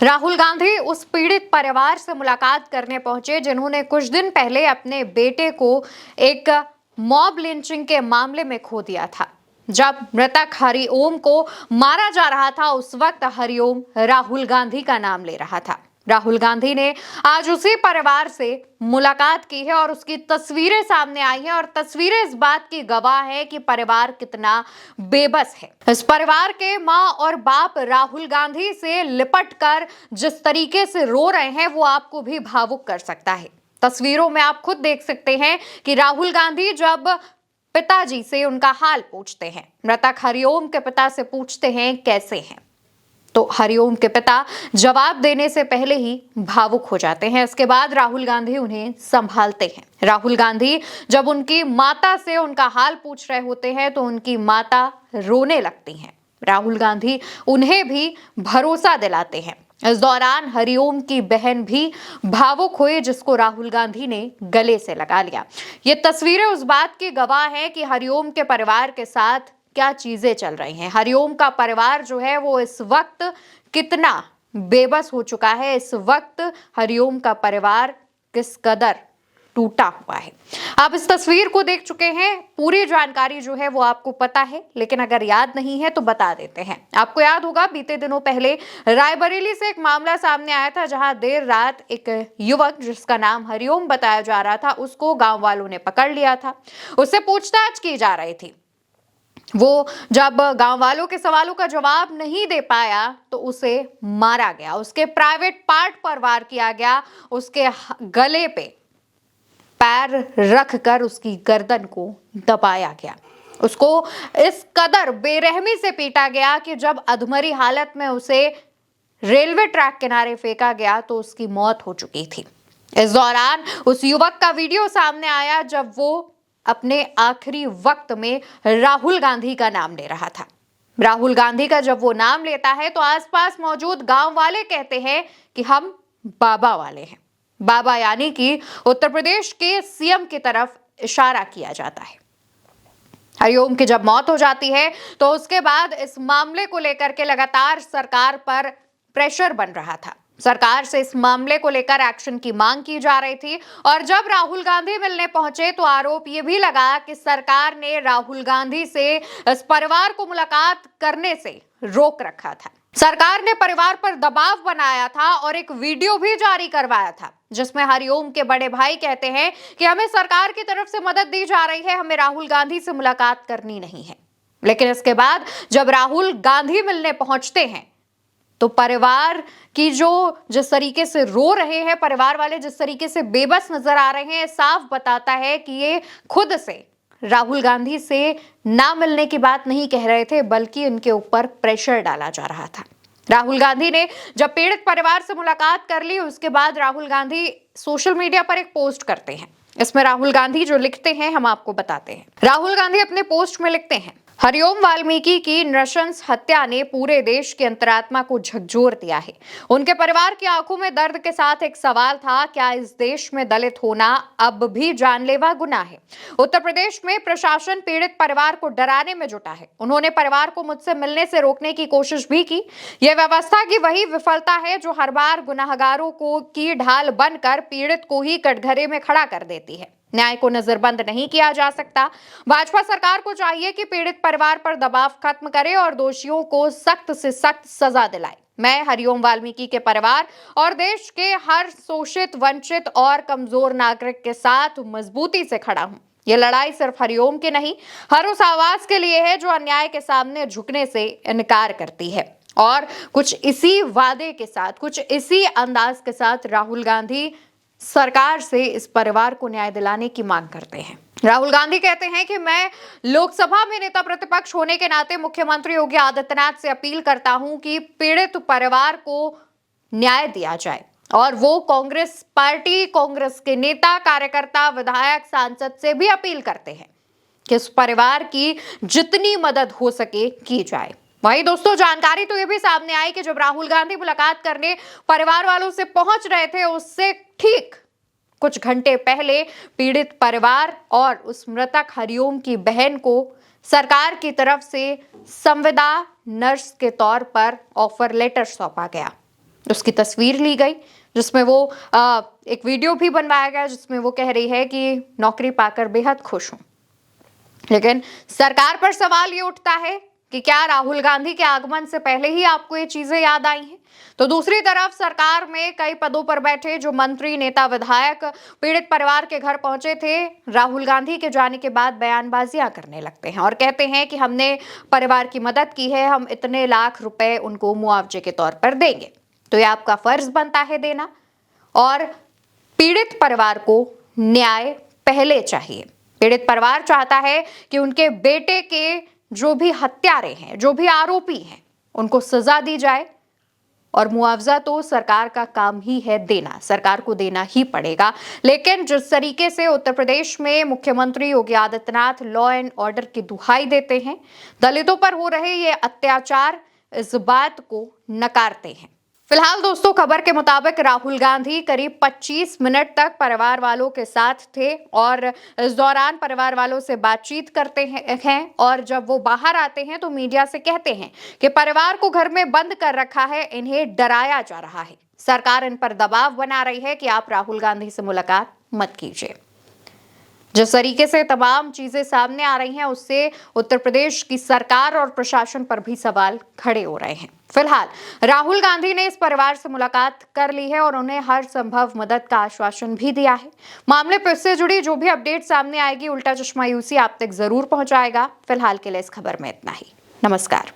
राहुल गांधी उस पीड़ित परिवार से मुलाकात करने पहुंचे जिन्होंने कुछ दिन पहले अपने बेटे को एक मॉब लिंचिंग के मामले में खो दिया था। जब मृतक हरिओम को मारा जा रहा था उस वक्त हरिओम राहुल गांधी का नाम ले रहा था। राहुल गांधी ने आज उसी परिवार से मुलाकात की है और उसकी तस्वीरें सामने आई हैं और तस्वीरें इस बात की गवाह है कि परिवार कितना बेबस है। इस परिवार के मां और बाप राहुल गांधी से लिपट कर जिस तरीके से रो रहे हैं वो आपको भी भावुक कर सकता है। तस्वीरों में आप खुद देख सकते हैं कि राहुल गांधी जब पिताजी से उनका हाल पूछते हैं, मृतक हरिओम के पिता से पूछते हैं कैसे हैं, तो हरिओम के पिता जवाब देने से पहले ही भावुक हो जाते हैं। इसके बाद राहुल गांधी उन्हें संभालते हैं। राहुल गांधी जब उनकी माता से उनका हाल पूछ रहे होते हैं तो उनकी माता रोने लगती हैं। राहुल गांधी उन्हें भी भरोसा दिलाते हैं। इस दौरान हरिओम की बहन भी भावुक हुई जिसको राहुल गांधी ने गले से लगा लिया। ये तस्वीरें उस बात की गवाह है कि हरिओम के परिवार के साथ क्या चीजें चल रही हैं। हरिओम का परिवार जो है वो इस वक्त कितना बेबस हो चुका है। इस वक्त हरिओम का परिवार किस कदर टूटा हुआ है। आप इस तस्वीर को देख चुके हैं, पूरी जानकारी जो है वो आपको पता है, लेकिन अगर याद नहीं है तो बता देते हैं। आपको याद होगा बीते दिनों पहले रायबरेली से एक मामला सामने आया था जहां देर रात एक युवक जिसका नाम हरिओम बताया जा रहा था उसको गांव वालों ने पकड़ लिया था। उससे पूछताछ की जा रही थी। वो जब गांव वालों के सवालों का जवाब नहीं दे पाया तो उसे मारा गया, उसके प्राइवेट पार्ट पर वार किया गया, उसके गले पे पैर रखकर उसकी गर्दन को दबाया गया, उसको इस कदर बेरहमी से पीटा गया कि जब अधमरी हालत में उसे रेलवे ट्रैक किनारे फेंका गया तो उसकी मौत हो चुकी थी। इस दौरान उस युवक का वीडियो सामने आया जब वो अपने आखिरी वक्त में राहुल गांधी का नाम ले रहा था। राहुल गांधी का जब वो नाम लेता है तो आसपास मौजूद गांव वाले कहते हैं कि हम बाबा वाले हैं। बाबा यानी कि उत्तर प्रदेश के सीएम की तरफ इशारा किया जाता है। हरिओम की जब मौत हो जाती है तो उसके बाद इस मामले को लेकर के लगातार सरकार पर प्रेशर बन रहा था। सरकार से इस मामले को लेकर एक्शन की मांग की जा रही थी और जब राहुल गांधी मिलने पहुंचे तो आरोप यह भी लगा कि सरकार ने राहुल गांधी से इस परिवार को मुलाकात करने से रोक रखा था। सरकार ने परिवार पर दबाव बनाया था और एक वीडियो भी जारी करवाया था जिसमें हरिओम के बड़े भाई कहते हैं कि हमें सरकार की तरफ से मदद दी जा रही है, हमें राहुल गांधी से मुलाकात करनी नहीं है। लेकिन इसके बाद जब राहुल गांधी मिलने पहुंचते हैं तो परिवार की जिस तरीके से रो रहे हैं, परिवार वाले जिस तरीके से बेबस नजर आ रहे हैं, साफ बताता है कि ये खुद से राहुल गांधी से ना मिलने की बात नहीं कह रहे थे बल्कि इनके ऊपर प्रेशर डाला जा रहा था। राहुल गांधी ने जब पीड़ित परिवार से मुलाकात कर ली उसके बाद राहुल गांधी सोशल मीडिया पर एक पोस्ट करते हैं। इसमें राहुल गांधी जो लिखते हैं हम आपको बताते हैं। राहुल गांधी अपने पोस्ट में लिखते हैं, हरिओम वाल्मीकि की नृशंस हत्या ने पूरे देश की अंतरात्मा को झकझोर दिया है। उनके परिवार की आंखों में दर्द के साथ एक सवाल था, क्या इस देश में दलित होना अब भी जानलेवा गुनाह है? उत्तर प्रदेश में प्रशासन पीड़ित परिवार को डराने में जुटा है। उन्होंने परिवार को मुझसे मिलने से रोकने की कोशिश भी की। यह व्यवस्था की वही विफलता है जो हर बार गुनाहगारों को की ढाल बनकर पीड़ित को ही कटघरे में खड़ा कर देती है। न्याय को नजरबंद नहीं किया जा सकता। भाजपा सरकार को चाहिए कि पीड़ित परिवार पर दबाव खत्म करे और दोषियों को सख्त से सख्त सजा दिलाए। मैं हरिओम वाल्मीकि के परिवार और देश के हर शोषित, वंचित और कमजोर नागरिक के साथ मजबूती से खड़ा हूं। ये लड़ाई सिर्फ हरिओम की नहीं, हर उस आवाज के लिए है जो अन्याय के सामने झुकने से इनकार करती है। और कुछ इसी वादे के साथ, कुछ इसी अंदाज के साथ राहुल गांधी सरकार से इस परिवार को न्याय दिलाने की मांग करते हैं। राहुल गांधी कहते हैं कि मैं लोकसभा में नेता प्रतिपक्ष होने के नाते मुख्यमंत्री योगी आदित्यनाथ से अपील करता हूं कि पीड़ित परिवार को न्याय दिया जाए और वो कांग्रेस पार्टी, कांग्रेस के नेता, कार्यकर्ता, विधायक, सांसद से भी अपील करते हैं कि इस परिवार की जितनी मदद हो सके की जाए। वहीं दोस्तों जानकारी तो ये भी सामने आई कि जब राहुल गांधी मुलाकात करने परिवार वालों से पहुंच रहे थे उससे ठीक कुछ घंटे पहले पीड़ित परिवार और उस मृतक हरिओम की बहन को सरकार की तरफ से संविदा नर्स के तौर पर ऑफर लेटर सौंपा गया। उसकी तस्वीर ली गई जिसमें वो एक वीडियो भी बनवाया गया जिसमें वो कह रही है कि नौकरी पाकर बेहद खुश हूं। लेकिन सरकार पर सवाल ये उठता है कि क्या राहुल गांधी के आगमन से पहले ही आपको ये चीजें याद आई हैं? तो दूसरी तरफ सरकार में कई पदों पर बैठे जो मंत्री, नेता, विधायक पीड़ित परिवार के घर पहुंचे थे, राहुल गांधी के जाने के बाद बयानबाजियां करने लगते हैं और कहते हैं कि हमने परिवार की मदद की है, हम इतने लाख रुपए उनको मुआवजे के तौर पर देंगे। तो ये आपका फर्ज बनता है देना, और पीड़ित परिवार को न्याय पहले चाहिए। पीड़ित परिवार चाहता है कि उनके बेटे के जो भी हत्यारे हैं, जो भी आरोपी हैं, उनको सजा दी जाए, और मुआवजा तो सरकार का काम ही है देना, सरकार को देना ही पड़ेगा। लेकिन जिस तरीके से उत्तर प्रदेश में मुख्यमंत्री Yogi Adityanath law and order की दुहाई देते हैं, दलितों पर हो रहे ये अत्याचार इस बात को नकारते हैं। फिलहाल दोस्तों, खबर के मुताबिक राहुल गांधी करीब 25 मिनट तक परिवार वालों के साथ थे और इस दौरान परिवार वालों से बातचीत करते हैं और जब वो बाहर आते हैं तो मीडिया से कहते हैं कि परिवार को घर में बंद कर रखा है, इन्हें डराया जा रहा है, सरकार इन पर दबाव बना रही है कि आप राहुल गांधी से मुलाकात मत कीजिए। जिस तरीके से तमाम चीजें सामने आ रही हैं उससे उत्तर प्रदेश की सरकार और प्रशासन पर भी सवाल खड़े हो रहे हैं। फिलहाल राहुल गांधी ने इस परिवार से मुलाकात कर ली है और उन्हें हर संभव मदद का आश्वासन भी दिया है। मामले पर से जुड़ी जो भी अपडेट सामने आएगी, उल्टा चश्मा यूसी आप तक जरूर पहुंचाएगा। फिलहाल के लिए इस खबर में इतना ही। नमस्कार।